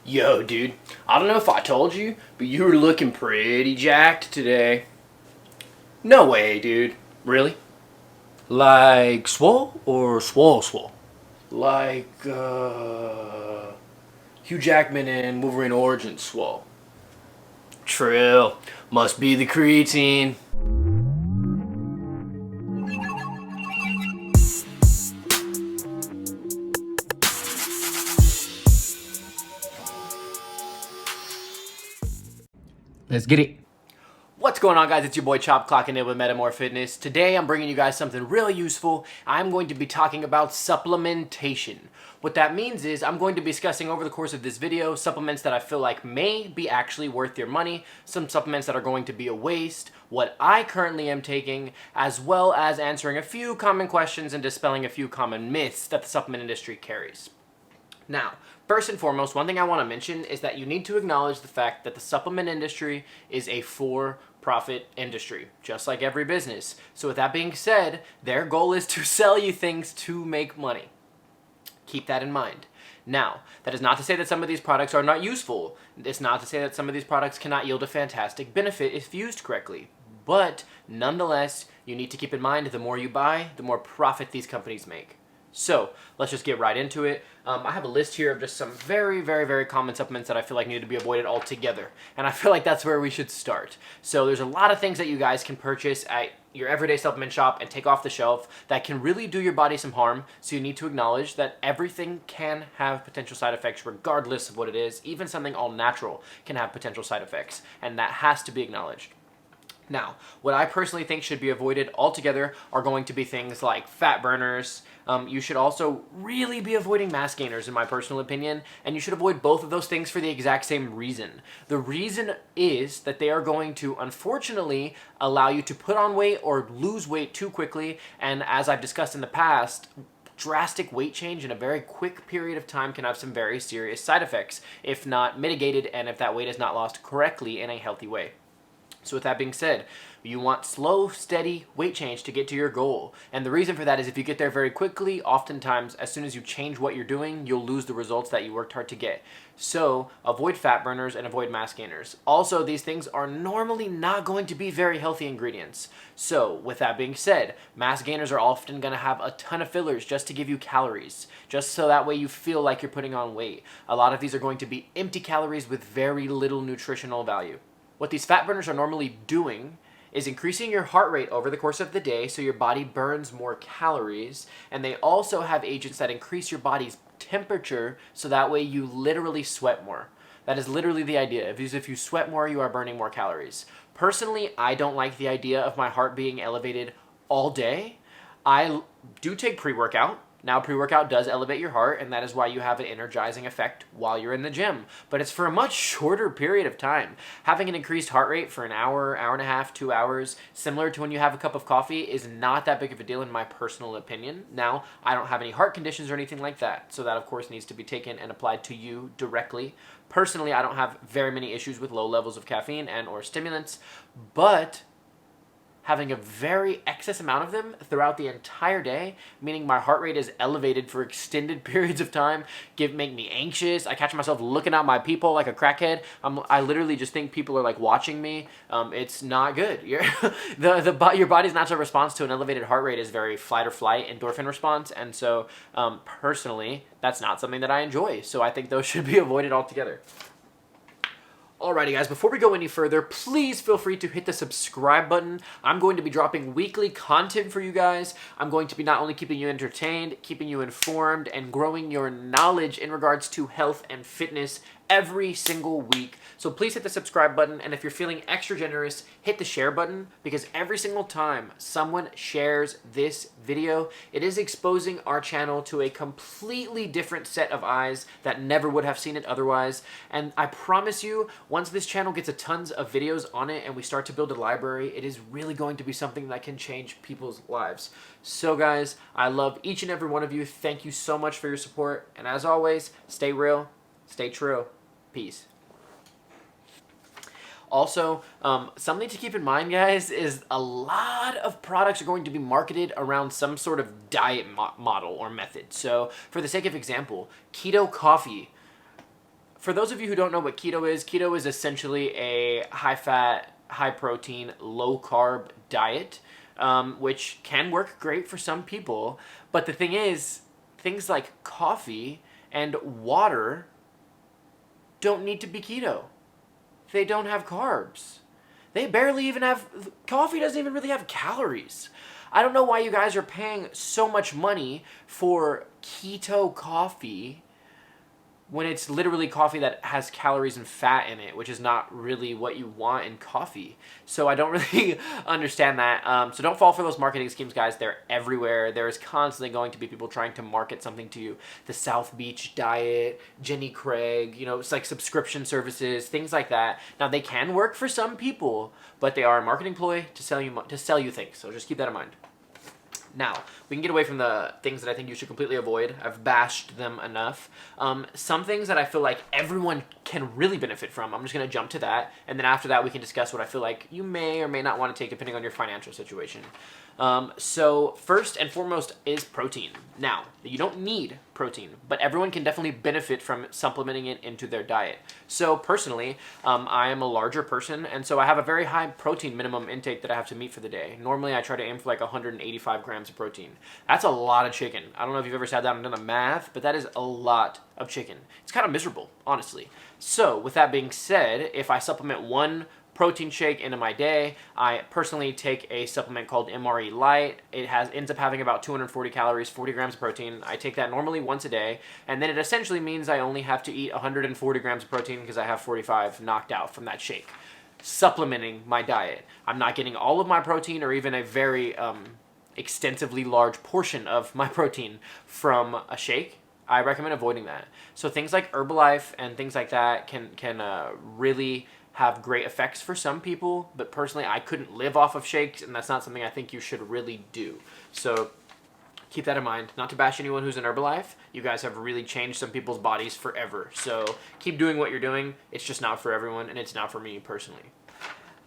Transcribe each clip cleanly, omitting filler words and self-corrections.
Yo, dude, I don't know if I told you, but you were looking pretty jacked today. No way, dude. Really? Like swole or swole? Like, Hugh Jackman in Wolverine Origins swole. Trill. Must be the creatine. Let's get it. What's going on, guys? It's your boy Chop clocking in with Metamorph Fitness. Today I'm bringing you guys something really useful. I'm going to be talking about supplementation. What that means is I'm going to be discussing over the course of this video supplements that I feel like may be actually worth your money, some supplements that are going to be a waste, what I currently am taking, as well as answering a few common questions and dispelling a few common myths that the supplement industry carries. Now, first and foremost, one thing I want to mention is that you need to acknowledge the fact that the supplement industry is a for-profit industry, just like every business. So with that being said, their goal is to sell you things to make money. Keep that in mind. Now, that is not to say that some of these products are not useful. It's not to say that some of these products cannot yield a fantastic benefit if used correctly. But nonetheless, you need to keep in mind the more you buy, the more profit these companies make. So let's just get right into it. I have a list here of just some very common supplements that I feel like need to be avoided altogether. And I feel like that's where we should start. So there's a lot of things that you guys can purchase at your everyday supplement shop and take off the shelf that can really do your body some harm. So you need to acknowledge that everything can have potential side effects regardless of what it is. Even something all natural can have potential side effects. And that has to be acknowledged. Now, what I personally think should be avoided altogether are going to be things like fat burners. You should also really be avoiding mass gainers, in my personal opinion, and you should avoid both of those things for the exact same reason. The reason is that they are going to, unfortunately, allow you to put on weight or lose weight too quickly, and as I've discussed in the past, drastic weight change in a very quick period of time can have some very serious side effects, if not mitigated, and if that weight is not lost correctly in a healthy way. So with that being said, you want slow, steady weight change to get to your goal. And the reason for that is if you get there very quickly, oftentimes as soon as you change what you're doing, you'll lose the results that you worked hard to get. So avoid fat burners and avoid mass gainers. Also, these things are normally not going to be very healthy ingredients. So with that being said, mass gainers are often going to have a ton of fillers just to give you calories, just so that way you feel like you're putting on weight. A lot of these are going to be empty calories with very little nutritional value. What these fat burners are normally doing is increasing your heart rate over the course of the day so your body burns more calories, and they also have agents that increase your body's temperature so that way you literally sweat more. That is literally the idea. If you sweat more, you are burning more calories. Personally, I don't like the idea of my heart being elevated all day. I do take pre-workout. Now, pre-workout does elevate your heart, and that is why you have an energizing effect while you're in the gym. But it's for a much shorter period of time. Having an increased heart rate for an hour, hour and a half, 2 hours, similar to when you have a cup of coffee, is not that big of a deal in my personal opinion. Now, I don't have any heart conditions or anything like that, so that, of course, needs to be taken and applied to you directly. Personally, I don't have very many issues with low levels of caffeine and or stimulants, but having a very excess amount of them throughout the entire day, meaning my heart rate is elevated for extended periods of time, make me anxious. I catch myself looking at my people like a crackhead. I literally just think people are like watching me. It's not good. Your body's natural response to an elevated heart rate is very fight or flight endorphin response, and so personally, that's not something that I enjoy. So I think those should be avoided altogether. Alrighty guys, before we go any further, please feel free to hit the subscribe button. I'm going to be dropping weekly content for you guys. I'm going to be not only keeping you entertained, keeping you informed, and growing your knowledge in regards to health and fitness every single week. So please hit the subscribe button, and if you're feeling extra generous, hit the share button, because every single time someone shares this video, it is exposing our channel to a completely different set of eyes that never would have seen it otherwise. And I promise you, once this channel gets a tons of videos on it and we start to build a library, it is really going to be something that can change people's lives. So guys, I love each and every one of you. Thank you so much for your support. And as always, stay real, stay true. Peace. Also, something to keep in mind, guys, is a lot of products are going to be marketed around some sort of diet model or method. So, for the sake of example, keto coffee for those of you who don't know what keto is essentially a high-fat, high-protein, low-carb diet, which can work great for some people. But the thing is, things like coffee and water don't need to be keto. They don't have carbs. They barely even have, coffee doesn't even really have calories. I don't know why you guys are paying so much money for keto coffee when it's literally coffee that has calories and fat in it, which is not really what you want in coffee. So I don't really understand that. So don't fall for those marketing schemes, guys. They're everywhere. There is constantly going to be people trying to market something to you. The South Beach diet, Jenny Craig, you know, it's like subscription services, things like that. Now, they can work for some people, but they are a marketing ploy to sell you things. So just keep that in mind. Now, we can get away from the things that I think you should completely avoid. I've bashed them enough. Some things that I feel like everyone can really benefit from, I'm just going to jump to that. And then after that, we can discuss what I feel like you may or may not want to take depending on your financial situation. So first and foremost is protein. Now, you don't need protein, but everyone can definitely benefit from supplementing it into their diet. So personally, I am a larger person, and so I have a very high protein minimum intake that I have to meet for the day. Normally, I try to aim for like 185 grams of protein. That's a lot of chicken. I don't know if you've ever sat down and done the math, but that is a lot of chicken. It's kind of miserable, honestly. So with that being said, if I supplement one protein shake into my day, I personally take a supplement called MRE Light. It ends up having about 240 calories, 40 grams of protein. I take that normally once a day, and then it essentially means I only have to eat 140 grams of protein because I have 45 knocked out from that shake. Supplementing my diet. I'm not getting all of my protein or even a very extensively large portion of my protein from a shake. I recommend avoiding that. So things like Herbalife and things like that can really have great effects for some people, but personally I couldn't live off of shakes, and that's not something I think you should really do. So keep that in mind. Not to bash anyone who's in Herbalife, you guys have really changed some people's bodies forever. So keep doing what you're doing. It's just not for everyone, and it's not for me personally.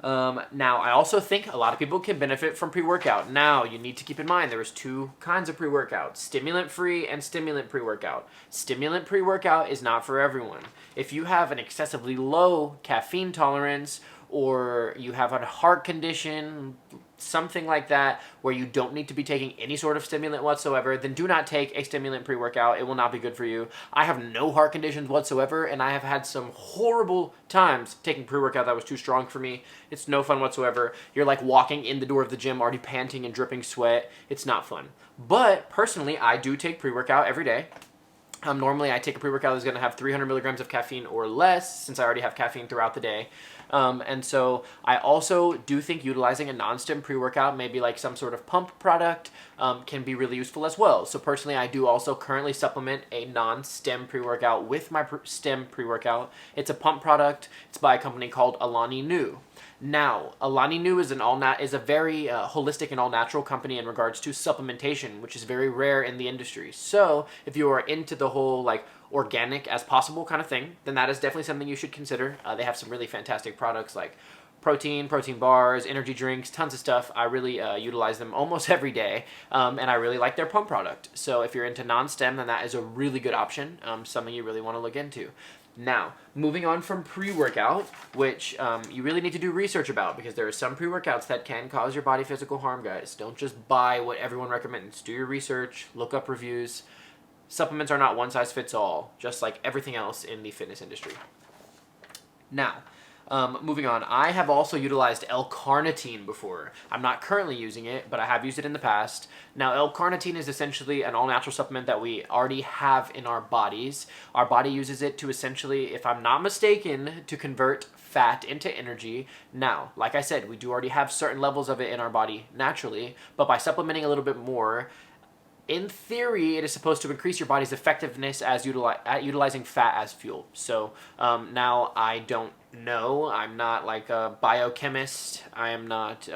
Now, I also think a lot of people can benefit from pre-workout. Now, you need to keep in mind there is two kinds of pre-workout, stimulant-free and stimulant pre-workout. Stimulant pre-workout is not for everyone. If you have an excessively low caffeine tolerance, or you have a heart condition, something like that, where you don't need to be taking any sort of stimulant whatsoever, then do not take a stimulant pre-workout. It will not be good for you. I have no heart conditions whatsoever, and I have had some horrible times taking pre-workout that was too strong for me. It's no fun whatsoever. You're like walking in the door of the gym already panting and dripping sweat. It's not fun. But personally, I do take pre-workout every day. Normally, I take a pre-workout that's going to have 300 milligrams of caffeine or less, since I already have caffeine throughout the day. And so I also do think utilizing a non-stem pre-workout, maybe like some sort of pump product, can be really useful as well. So personally, I do also currently supplement a non-stem pre-workout with my stem pre-workout. It's a pump product. It's by a company called Alani Nu. Now, Alani Nu is a very holistic and all-natural company in regards to supplementation, which is very rare in the industry. So if you are into the whole like organic as possible kind of thing, then that is definitely something you should consider. They have some really fantastic products like protein bars, energy drinks, tons of stuff. I really utilize them almost every day, and I really like their pump product. So if you're into non-stem, then that is a really good option, something you really want to look into. Now, moving on from pre-workout, which you really need to do research about, because there are some pre-workouts that can cause your body physical harm, guys. Don't just buy what everyone recommends. Do your research, look up reviews. Supplements are not one size fits all, just like everything else in the fitness industry. Now, moving on, I have also utilized L-carnitine before. I'm not currently using it, but I have used it in the past. Now, L-carnitine is essentially an all-natural supplement that we already have in our bodies. Our body uses it to essentially, if I'm not mistaken, to convert fat into energy. Now, like I said, we do already have certain levels of it in our body naturally, but by supplementing a little bit more, in theory, it is supposed to increase your body's effectiveness at utilizing fat as fuel. So now I don't know. I'm not like a biochemist. I am not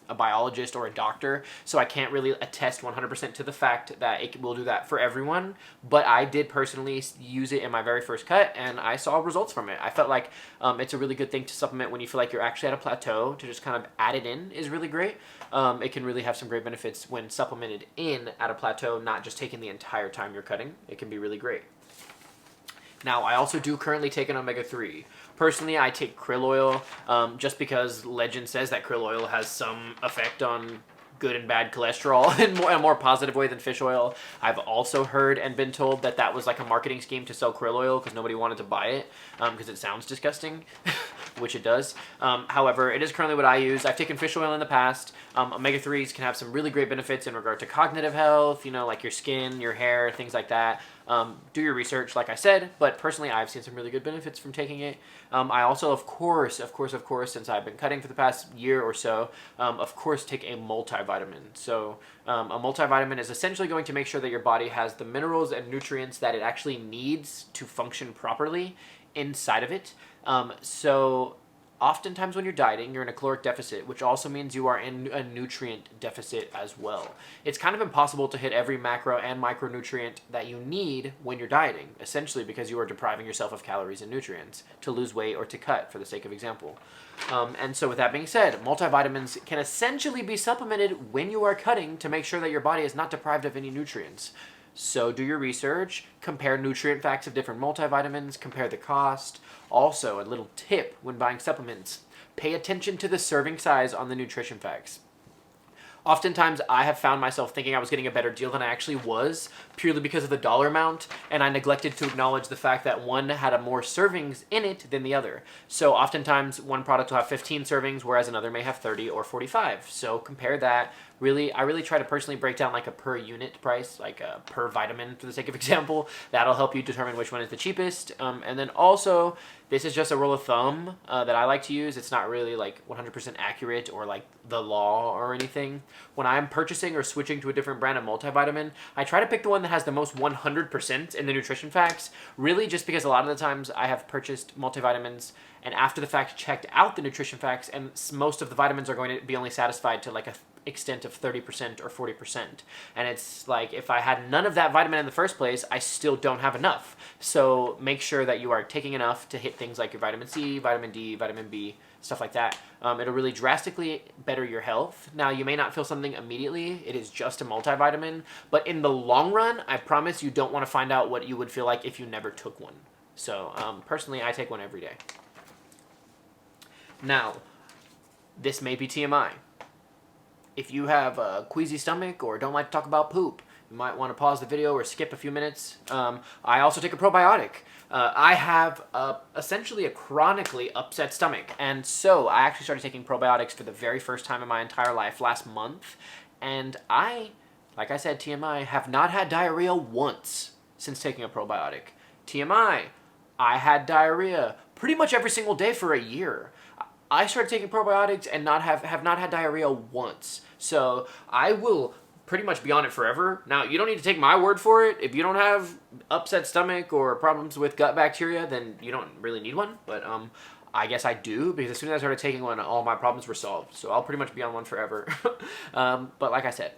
a biologist or a doctor, so I can't really attest 100% to the fact that it will do that for everyone. But I did personally use it in my very first cut, and I saw results from it. I felt like it's a really good thing to supplement when you feel like you're actually at a plateau. To just kind of add it in is really great. It can really have some great benefits when supplemented in at a plateau, not just taking the entire time you're cutting. It can be really great. Now, I also do currently take an omega-3. Personally, I take krill oil just because legend says that krill oil has some effect on good and bad cholesterol in a more positive way than fish oil. I've also heard and been told that that was like a marketing scheme to sell krill oil because nobody wanted to buy it because it sounds disgusting, which it does. However, it is currently what I use. I've taken fish oil in the past. Omega-3s can have some really great benefits in regard to cognitive health, you know, like your skin, your hair, things like that. Do your research, like I said, but personally, I've seen some really good benefits from taking it. I also, of course, since I've been cutting for the past year or so, of course, take a multivitamin. So a multivitamin is essentially going to make sure that your body has the minerals and nutrients that it actually needs to function properly inside of it. So oftentimes when you're dieting, you're in a caloric deficit, which also means you are in a nutrient deficit as well. It's kind of impossible to hit every macro and micronutrient that you need when you're dieting, essentially because you are depriving yourself of calories and nutrients to lose weight or to cut, for the sake of example. And so with that being said, multivitamins can essentially be supplemented when you are cutting to make sure that your body is not deprived of any nutrients. So do your research, compare nutrient facts of different multivitamins, compare the cost. Also, a little tip when buying supplements, pay attention to the serving size on the nutrition facts. Oftentimes, I have found myself thinking I was getting a better deal than I actually was, purely because of the dollar amount, and I neglected to acknowledge the fact that one had a more servings in it than the other. So oftentimes, one product will have 15 servings, whereas another may have 30 or 45. So compare that. I really try to personally break down like a per unit price, like a per vitamin, for the sake of example. That'll help you determine which one is the cheapest. And then also, this is just a rule of thumb that I like to use. It's not really like 100% accurate or like the law or anything. When I'm purchasing or switching to a different brand of multivitamin, I try to pick the one that has the most 100% in the nutrition facts, really just because a lot of the times I have purchased multivitamins and after the fact checked out the nutrition facts, and most of the vitamins are going to be only satisfied to like a extent of 30% or 40%. And it's like, if I had none of that vitamin in the first place, I still don't have enough. So make sure that you are taking enough to hit things like your vitamin C, vitamin D, vitamin B, stuff like that. It'll really drastically better your health. Now, you may not feel something immediately. It is just a multivitamin. But in the long run, I promise you don't want to find out what you would feel like if you never took one. So personally, I take one every day. Now, this may be TMI. If you have a queasy stomach or don't like to talk about poop, you might want to pause the video or skip a few minutes. I also take a probiotic. I have essentially a chronically upset stomach, and so I actually started taking probiotics for the very first time in my entire life last month, and like I said, TMI, have not had diarrhea once since taking a probiotic. TMI, I had diarrhea pretty much every single day for a year. I started taking probiotics and have not had diarrhea once. So I will pretty much be on it forever. Now, you don't need to take my word for it. If you don't have upset stomach or problems with gut bacteria, then you don't really need one. But I guess I do, because as soon as I started taking one, all my problems were solved. So I'll pretty much be on one forever. But like I said,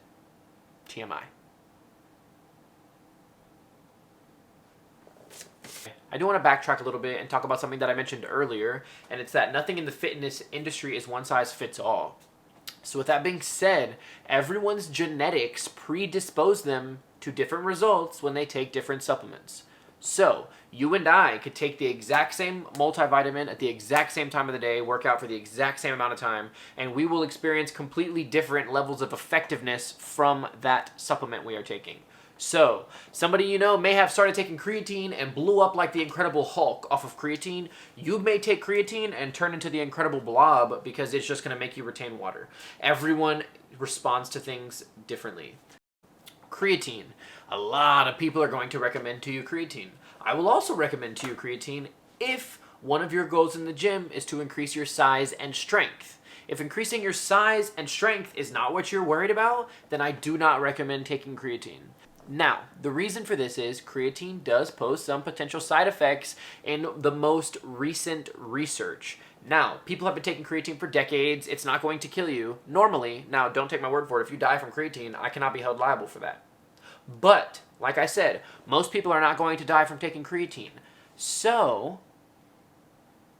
TMI. I do want to backtrack a little bit and talk about something that I mentioned earlier, and it's that nothing in the fitness industry is one size fits all. So with that being said, everyone's genetics predispose them to different results when they take different supplements. So you and I could take the exact same multivitamin at the exact same time of the day, work out for the exact same amount of time, and we will experience completely different levels of effectiveness from that supplement we are taking. So, somebody you know may have started taking creatine and blew up like the Incredible Hulk off of creatine. You may take creatine and turn into the Incredible Blob because it's just going to make you retain water. Everyone responds to things differently. Creatine. A lot of people are going to recommend to you creatine. I will also recommend to you creatine if one of your goals in the gym is to increase your size and strength. If increasing your size and strength is not what you're worried about, then I do not recommend taking creatine. Now, the reason for this is creatine does pose some potential side effects in the most recent research. Now, people have been taking creatine for decades. It's not going to kill you normally. Now, don't take my word for it. If you die from creatine, I cannot be held liable for that. But, like I said, most people are not going to die from taking creatine. So,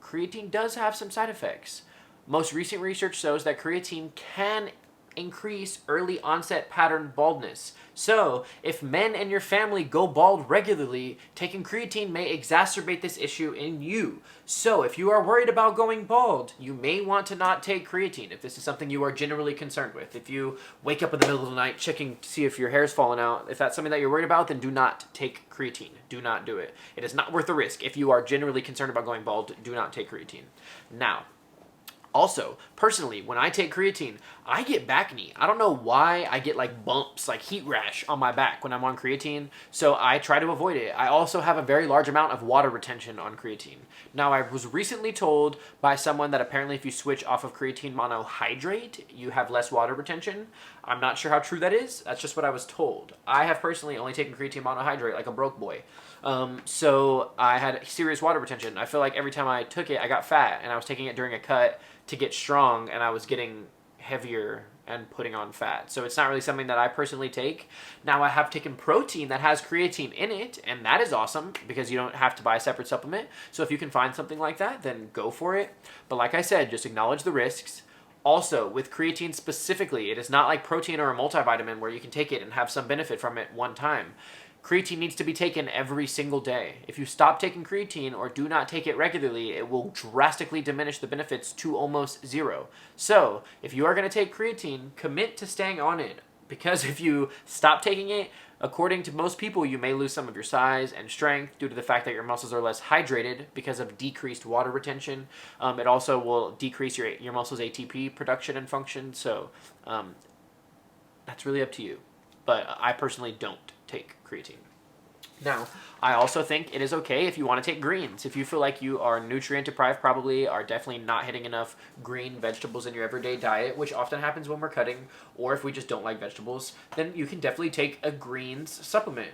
creatine does have some side effects. Most recent research shows that creatine can increase early onset pattern baldness. So, if men in your family go bald regularly, taking creatine may exacerbate this issue in you. So, if you are worried about going bald, you may want to not take creatine if this is something you are generally concerned with. If you wake up in the middle of the night checking to see if your hair's falling out, if that's something that you're worried about, then do not take creatine. Do not do it. It is not worth the risk. If you are generally concerned about going bald, do not take creatine. Now, also, personally, when I take creatine, I get back knee. I don't know why I get like bumps, like heat rash on my back when I'm on creatine, so I try to avoid it. I also have a very large amount of water retention on creatine. Now, I was recently told by someone that apparently if you switch off of creatine monohydrate, you have less water retention. I'm not sure how true that is. That's just what I was told. I have personally only taken creatine monohydrate like a broke boy. So I had serious water retention. I feel like every time I took it, I got fat, and I was taking it during a cut to get strong, and I was getting heavier and putting on fat. So it's not really something that I personally take. Now, I have taken protein that has creatine in it, and that is awesome because you don't have to buy a separate supplement. So if you can find something like that, then go for it. But like I said, just acknowledge the risks. Also, with creatine specifically, it is not like protein or a multivitamin where you can take it and have some benefit from it one time. Creatine needs to be taken every single day. If you stop taking creatine or do not take it regularly, it will drastically diminish the benefits to almost zero. So, if you are going to take creatine, commit to staying on it. Because if you stop taking it, according to most people, you may lose some of your size and strength due to the fact that your muscles are less hydrated because of decreased water retention. It also will decrease your muscles' ATP production and function. So, that's really up to you. But I personally don't take creatine. Now, I also think it is okay if you want to take greens. If you feel like you are nutrient deprived, probably are definitely not hitting enough green vegetables in your everyday diet, which often happens when we're cutting, or if we just don't like vegetables, then you can definitely take a greens supplement.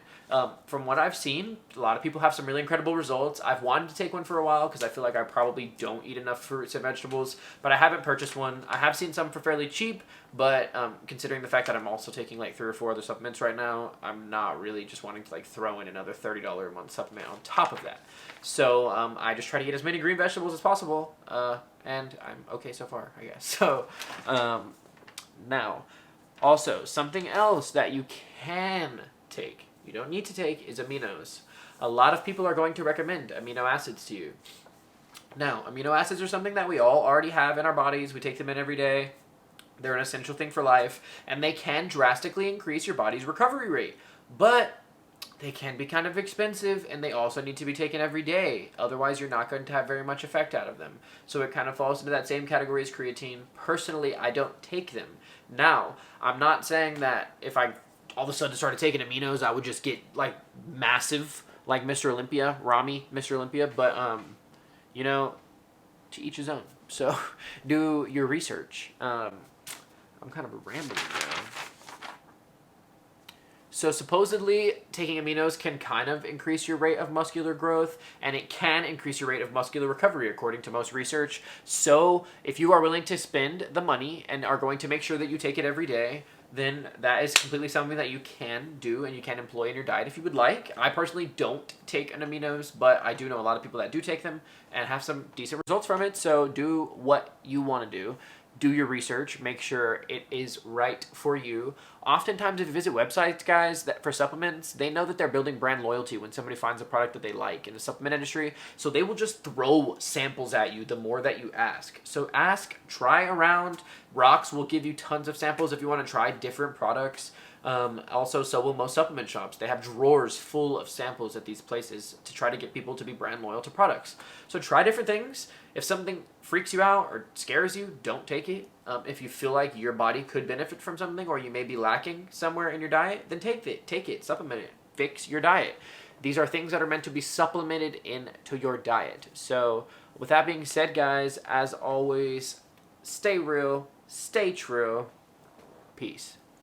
From what I've seen, a lot of people have some really incredible results. I've wanted to take one for a while because I feel like I probably don't eat enough fruits and vegetables, but I haven't purchased one. I have seen some for fairly cheap, but considering the fact that I'm also taking like 3 or 4 other supplements right now, I'm not really just wanting to like throw in another $30 a month supplement on top of that. So I just try to get as many green vegetables as possible, and I'm okay so far, I guess. So now, also, something else that you can take, you don't need to take, is aminos. A lot of people are going to recommend amino acids to you. Now, amino acids are something that we all already have in our bodies. We take them in every day. They're an essential thing for life, and they can drastically increase your body's recovery rate. But they can be kind of expensive, and they also need to be taken every day. Otherwise, you're not going to have very much effect out of them. So it kind of falls into that same category as creatine. Personally, I don't take them. Now, I'm not saying that if I all of a sudden started taking aminos, I would just get like massive, like Mr. Olympia, Rami, Mr. Olympia. But, you know, to each his own. So do your research. I'm kind of rambling now. So supposedly, taking aminos can kind of increase your rate of muscular growth, and it can increase your rate of muscular recovery, according to most research. So if you are willing to spend the money and are going to make sure that you take it every day, then that is completely something that you can do and you can employ in your diet if you would like. I personally don't take an aminos, but I do know a lot of people that do take them and have some decent results from it. So do what you want to do. Do your research, make sure it is right for you. Oftentimes, if you visit websites, guys, that for supplements, they know that they're building brand loyalty when somebody finds a product that they like in the supplement industry. So they will just throw samples at you the more that you ask. So ask, try around. Rocks will give you tons of samples if you want to try different products. Also, so will most supplement shops. They have drawers full of samples at these places to try to get people to be brand loyal to products. So try different things. If something freaks you out or scares you, don't take it. If you feel like your body could benefit from something or you may be lacking somewhere in your diet, then take it, supplement it, fix your diet. These are things that are meant to be supplemented into your diet. So with that being said, guys, as always, stay real, stay true, peace.